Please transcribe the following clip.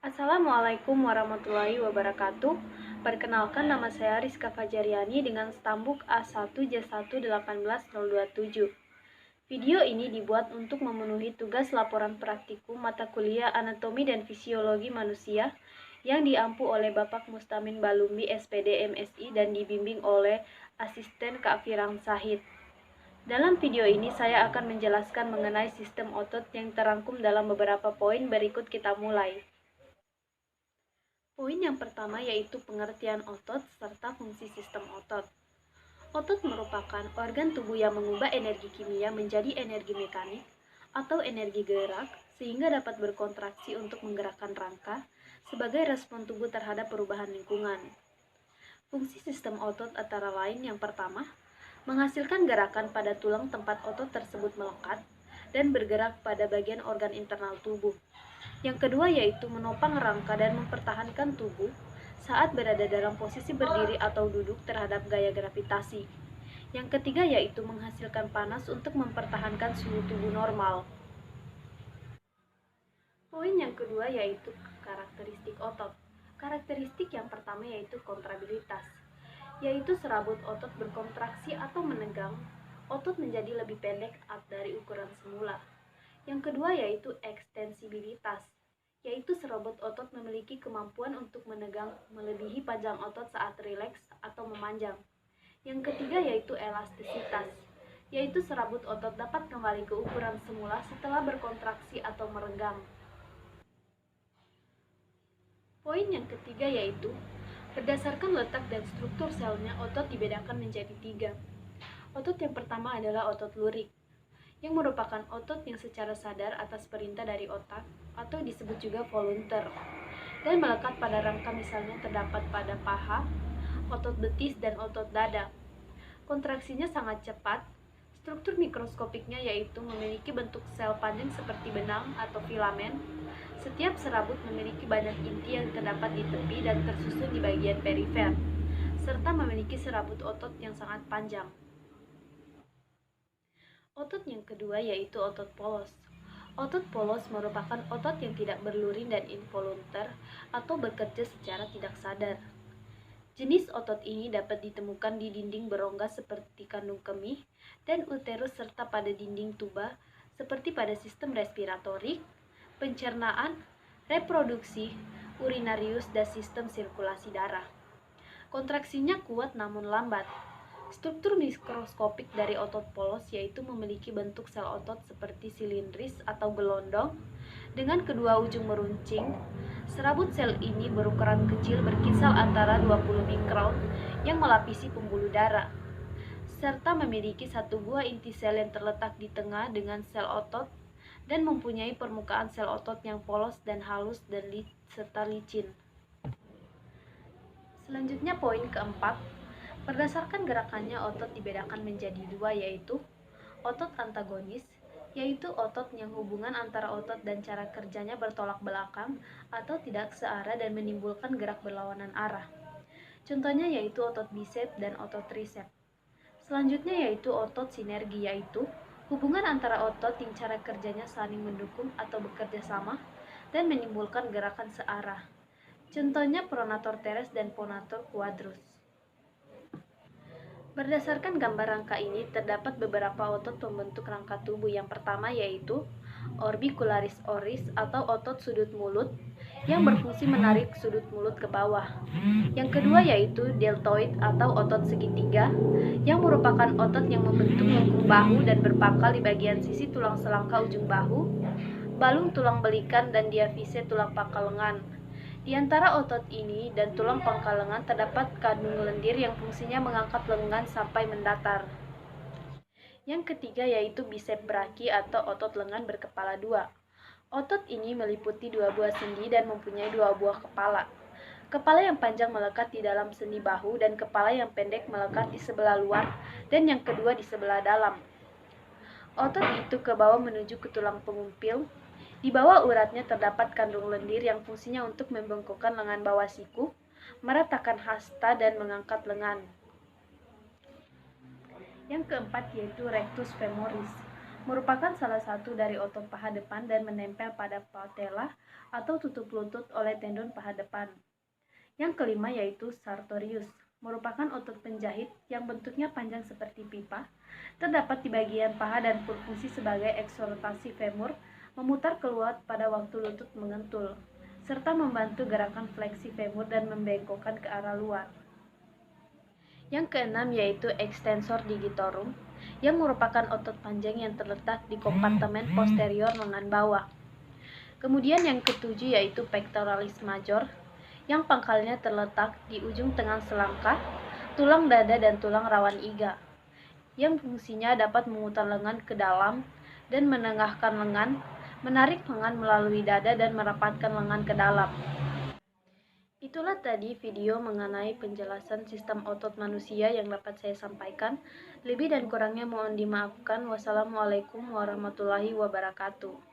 Assalamualaikum warahmatullahi wabarakatuh. Perkenalkan, nama saya Rizka Fajariani dengan stambuk A1J1181027. Video ini dibuat untuk memenuhi tugas laporan praktikum mata kuliah Anatomi dan Fisiologi Manusia yang diampu oleh Bapak Mustamin Balumbi SPD MSI dan dibimbing oleh asisten Kak Firang Sahid. Dalam video ini saya akan menjelaskan mengenai sistem otot yang terangkum dalam beberapa poin. Berikut kita mulai. Poin yang pertama yaitu pengertian otot serta fungsi sistem otot. Otot merupakan organ tubuh yang mengubah energi kimia menjadi energi mekanik atau energi gerak sehingga dapat berkontraksi untuk menggerakkan rangka sebagai respon tubuh terhadap perubahan lingkungan. Fungsi sistem otot antara lain yang pertama, menghasilkan gerakan pada tulang tempat otot tersebut melekat dan bergerak pada bagian organ internal tubuh. Yang kedua yaitu menopang rangka dan mempertahankan tubuh saat berada dalam posisi berdiri atau duduk terhadap gaya gravitasi. Yang ketiga yaitu menghasilkan panas untuk mempertahankan suhu tubuh normal. Poin yang kedua yaitu karakteristik otot. Karakteristik yang pertama yaitu kontrabilitas, yaitu serabut otot berkontraksi atau menegang, otot menjadi lebih pendek dari ukuran semula. Yang kedua yaitu ekstensibilitas, yaitu serabut otot memiliki kemampuan untuk menegang melebihi panjang otot saat rileks atau memanjang. Yang ketiga yaitu elastisitas, yaitu serabut otot dapat kembali ke ukuran semula setelah berkontraksi atau merenggang. Poin yang ketiga yaitu berdasarkan letak dan struktur selnya, otot dibedakan menjadi 3. Otot yang pertama adalah otot lurik, yang merupakan otot yang secara sadar atas perintah dari otak atau disebut juga volunteer dan melekat pada rangka, misalnya terdapat pada paha, otot betis, dan otot dada. Kontraksinya sangat cepat. Struktur mikroskopiknya yaitu memiliki bentuk sel panjang seperti benang atau filamen. Setiap serabut memiliki banyak inti yang terdapat di tepi dan tersusun di bagian perifer, serta memiliki serabut otot yang sangat panjang. Otot yang kedua yaitu otot polos. Otot polos merupakan otot yang tidak berlurin dan involunter atau bekerja secara tidak sadar. Jenis otot ini dapat ditemukan di dinding berongga seperti kandung kemih dan uterus serta pada dinding tuba seperti pada sistem respiratorik, pencernaan, reproduksi, urinarius, dan sistem sirkulasi darah. Kontraksinya kuat namun lambat. Struktur mikroskopik dari otot polos yaitu memiliki bentuk sel otot seperti silindris atau gelondong dengan kedua ujung meruncing. Serabut sel ini berukuran kecil berkisar antara 20 mikron yang melapisi pembuluh darah, serta memiliki satu buah inti sel yang terletak di tengah dengan sel otot dan mempunyai permukaan sel otot yang polos dan halus dan serta licin. Selanjutnya poin keempat, berdasarkan gerakannya otot dibedakan menjadi 2 yaitu otot antagonis, yaitu otot yang hubungan antara otot dan cara kerjanya bertolak belakang atau tidak searah dan menimbulkan gerak berlawanan arah. Contohnya yaitu otot bisep dan otot tricep. Selanjutnya yaitu otot sinergi, yaitu hubungan antara otot yang cara kerjanya saling mendukung atau bekerja sama dan menimbulkan gerakan searah. Contohnya pronator teres dan pronator quadrus. Berdasarkan gambar rangka ini, terdapat beberapa otot pembentuk rangka tubuh. Yang pertama yaitu orbicularis oris atau otot sudut mulut yang berfungsi menarik sudut mulut ke bawah. Yang kedua yaitu deltoid atau otot segitiga yang merupakan otot yang membentuk lengkung bahu dan berpangkal di bagian sisi tulang selangka ujung bahu, balung tulang belikan, dan diafise tulang pangkal lengan. Di antara otot ini dan tulang pangkal lengan terdapat kandung lendir yang fungsinya mengangkat lengan sampai mendatar. Yang ketiga yaitu bisep braki atau otot lengan berkepala 2. Otot ini meliputi 2 buah sendi dan mempunyai 2 buah kepala. Kepala yang panjang melekat di dalam sendi bahu dan kepala yang pendek melekat di sebelah luar dan yang kedua di sebelah dalam. Otot itu ke bawah menuju ke tulang pengumpil. Di bawah uratnya terdapat kandung lendir yang fungsinya untuk membengkokkan lengan bawah siku, meratakan hasta, dan mengangkat lengan. Yang keempat yaitu rectus femoris. merupakan salah satu dari otot paha depan dan menempel pada patella atau tutup lutut oleh tendon paha depan. Yang kelima yaitu sartorius, merupakan otot penjahit yang bentuknya panjang seperti pipa, terdapat di bagian paha dan berfungsi sebagai eksortasi femur, memutar keluar pada waktu lutut mengentul, serta membantu gerakan fleksi femur dan membengkokkan ke arah luar. Yang keenam yaitu extensor digitorum, yang merupakan otot panjang yang terletak di kompartemen posterior lengan bawah. Kemudian yang ketujuh yaitu pectoralis major, yang pangkalnya terletak di ujung tengah selangkah, tulang dada dan tulang rawan iga, yang fungsinya dapat memutar lengan ke dalam dan menengahkan lengan, menarik lengan melalui dada dan merapatkan lengan ke dalam. Itulah tadi video mengenai penjelasan sistem otot manusia yang dapat saya sampaikan. Lebih dan kurangnya mohon dimaafkan. Wassalamualaikum warahmatullahi wabarakatuh.